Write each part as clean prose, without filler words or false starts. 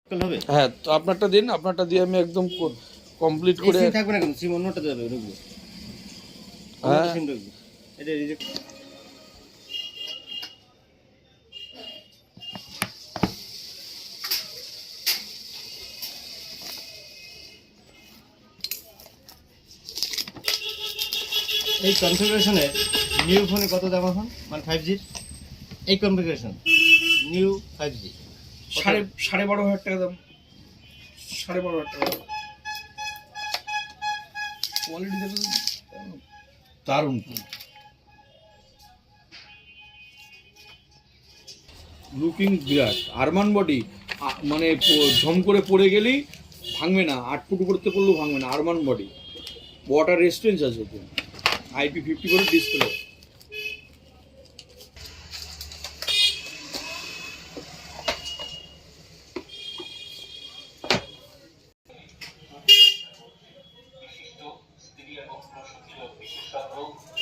হবে। হ্যাঁ, তো আপনারটা দিন, আপনারটা দিয়ে আমি একদম কমপ্লিট করে। সিম থাকবে না কেন? সিম অন্যটা যাবে ঢুকবে। হ্যাঁ, সিম ঢুকবে। এটা রিজেক্ট। এই কনফিগারেশনে নিউ ফোনে কত দাম এখন? মানে 5G এই কনফিগারেশন নিউ 5G 12,500 টাকা দাম। 12,500 টাকা কোয়ালিটি দেখুন, দারুণ। লুকিং বিরাট আরমান বডি, মানে ঝম করে পড়ে গেলেই ভাঙবে না, 8 ফুট উপরতে পড়লেও ভাঙবে না। আরমান বডি, ওয়াটার রেজিস্ট্যান্স আছে, IP50 করে ডিসপ্লে।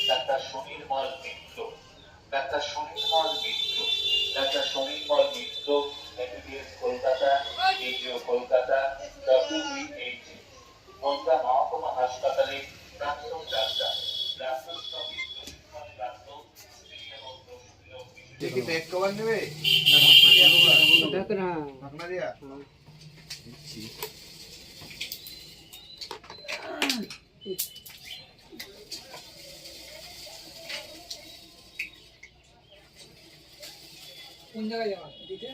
ডাক্তার সুনির্মল মিত্র, ডাক্তার সুনির্মল মিত্র, ডাক্তার সুনির্মল মিত্র, MBBS কলকাতা, কেজিও কলকাতা, WBH মন্দা মহকুমা হাসপাতালে প্রাক্তন ডাক্তার, প্রাক্তন শ্রমিক প্রশিক্ষণ প্রাপ্ত স্ত্রী এবং প্রসূতি রোগ বিশেষজ্ঞ। ব্যাক কভার নেবে না ঢাকনা দিয়া হবে? ঢাকনা দিয়া। কোন জায়গায় যাওয়া দিতে?